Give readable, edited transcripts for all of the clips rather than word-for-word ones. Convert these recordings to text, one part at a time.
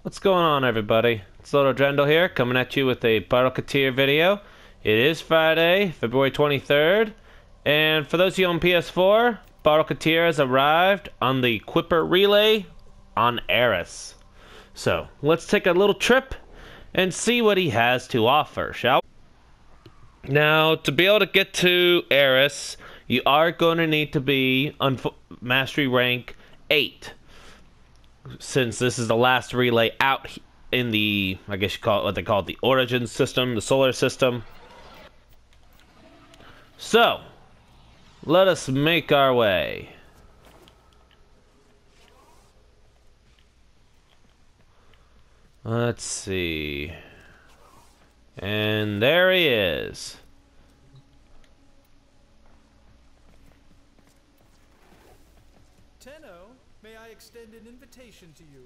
What's going on, everybody? It's Loto-Drandel here, coming at you with a Baro video. It is Friday, February 23rd, and for those of you on PS4, Baro has arrived on the Quipper Relay on Eris. So, let's take a little trip and see what he has to offer, shall we? Now, to be able to get to Eris, you are going to need to be on Mastery Rank 8. Since this is the last relay out in the, I guess you call it what they call it, the origin system, the solar system. So, let us make our way. Let's see. And there he is. May I extend an invitation to you?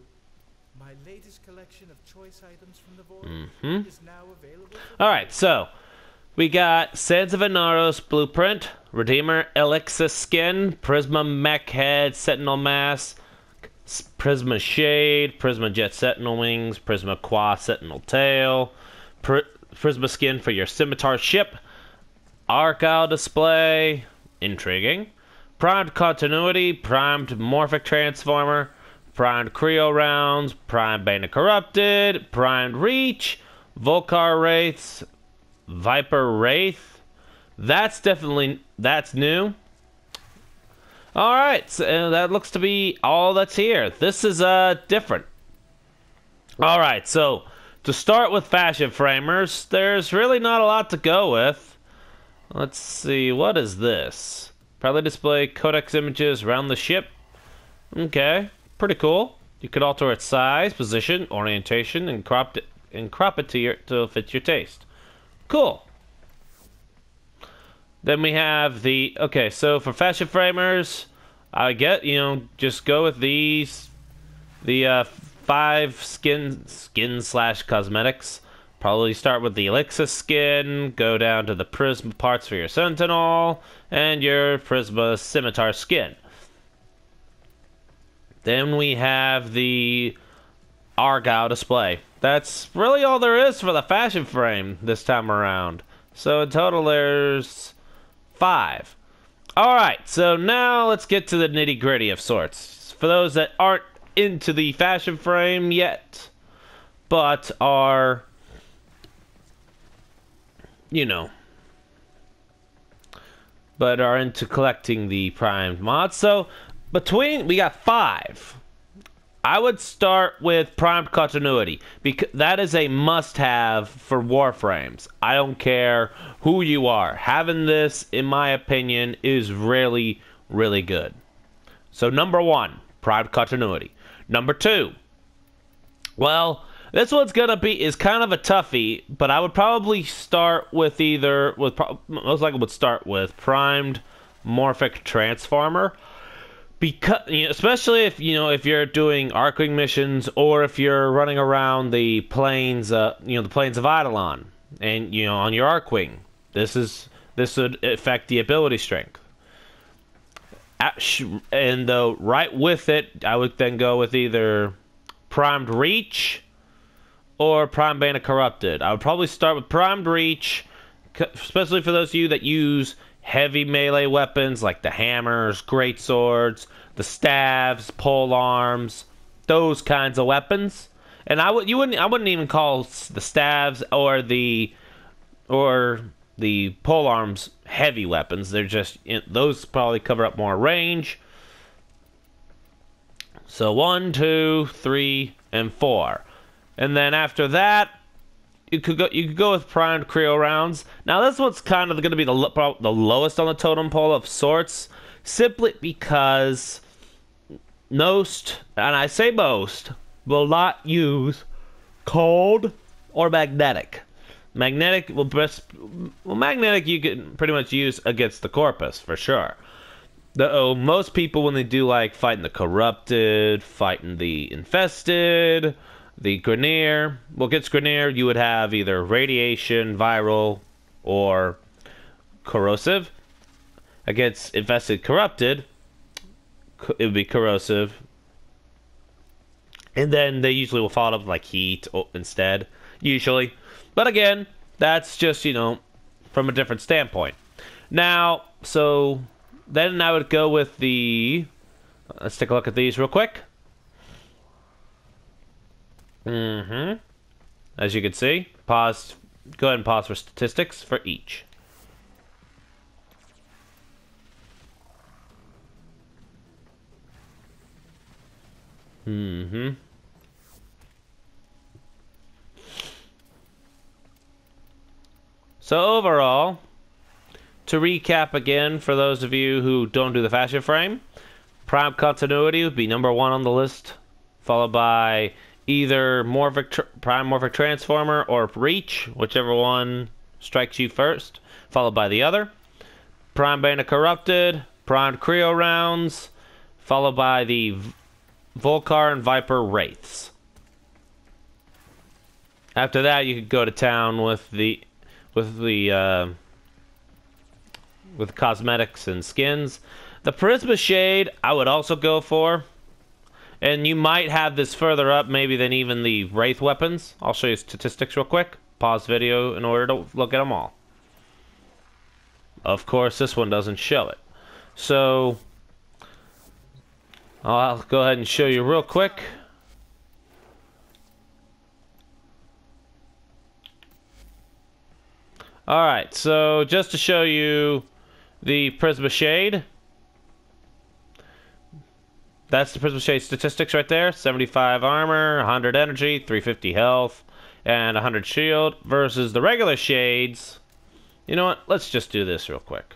My latest collection of choice items from the void is now available. Alright, so we got Sands of Inaros Blueprint, Redeemer Elixir Skin, Prisma Mech Head, Sentinel Mask, Prisma Shade, Prisma Jet Sentinel Wings, Prisma Qua Sentinel Tail, Prisma Skin for your Scimitar Ship, Argyle Display, intriguing. Primed Continuity, Primed Morphic Transformer, Primed Creo Rounds, Primed Bane of Corrupted, Primed Reach, Volcar Wraiths, Viper Wraith. That's new. Alright, so that looks to be all that's here. This is different. Alright, so to start with Fashion Framers, there's really not a lot to go with. Let's see, what is this? Proudly display codex images around the ship. Okay, pretty cool. You could alter its size, position, orientation, and crop it to fit your taste. Cool. Then we have the so for fashion framers, I get just go with these, the 5 skin slash cosmetics. Probably start with the Elixir skin, go down to the Prisma parts for your Sentinel, and your Prisma Scimitar skin. Then we have the Argyle display. That's really all there is for the fashion frame this time around. So in total there's 5. Alright, so now let's get to the nitty gritty of sorts. For those that aren't into the fashion frame yet, but are but are into collecting the primed mods. So we got 5. I would start with primed continuity because that is a must-have for Warframes. I don't care who you are. Having this, in my opinion, is really, really good. So number 1, primed continuity. Number 2, well, this one's is kind of a toughie, but I would probably start with most likely would start with Primed Morphic Transformer, because especially if you're doing Arcwing missions or if you're running around the plains, the plains of Eidolon, and on your Arcwing, this would affect the ability strength. And right with it, I would then go with either Primed Reach or Primed Bane of Corrupted. I would probably start with Primed Reach, especially for those of you that use heavy melee weapons like the hammers, great swords, the staves, pole arms, those kinds of weapons. And I wouldn't even call the staves or the pole arms heavy weapons. They're just those probably cover up more range. So 1, 2, 3, and 4. And then after that, you could go with primed Creo rounds. Now this one's kind of going to be the lowest on the totem pole of sorts, simply because most, and I say most, will not use cold or magnetic. Magnetic magnetic you can pretty much use against the Corpus for sure. Most people, when they do like fighting the corrupted, fighting the infested, the Grineer, well, against Grineer, you would have either radiation, viral, or corrosive. Against infested corrupted, it would be corrosive And then they usually will follow up with like heat instead, usually. But again, that's just, you know, from a different standpoint. Now, so then I would go with the... Let's take a look at these real quick. As you can see, pause. Go ahead and pause for statistics for each. So overall, to recap again, for those of you who don't do the fashion frame, Prime Continuity would be number 1 on the list, followed by either Prime Morphic Transformer or Reach, whichever one strikes you first, followed by the other. Prime Bandit Corrupted, Prime Creo Rounds, followed by the Volcar and Viper Wraiths. After that, you could go to town with cosmetics and skins. The Prisma Shade, I would also go for. And you might have this further up maybe than even the Wraith weapons. I'll show you statistics real quick. Pause video in order to look at them all. Of course, this one doesn't show it. So, I'll go ahead and show you real quick. Alright, so just to show you the Prisma Shade. That's the Prisma Shade statistics right there. 75 armor, 100 energy, 350 health, and 100 shield. Versus the regular shades. You know what? Let's just do this real quick.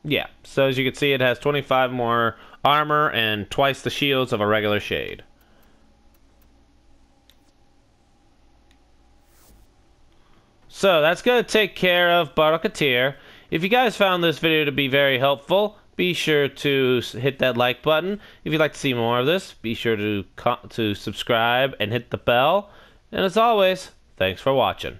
Yeah, so as you can see, it has 25 more armor and twice the shields of a regular shade. So that's going to take care of Baro. If you guys found this video to be very helpful, be sure to hit that like button. If you'd like to see more of this, be sure to subscribe and hit the bell. And as always, thanks for watching.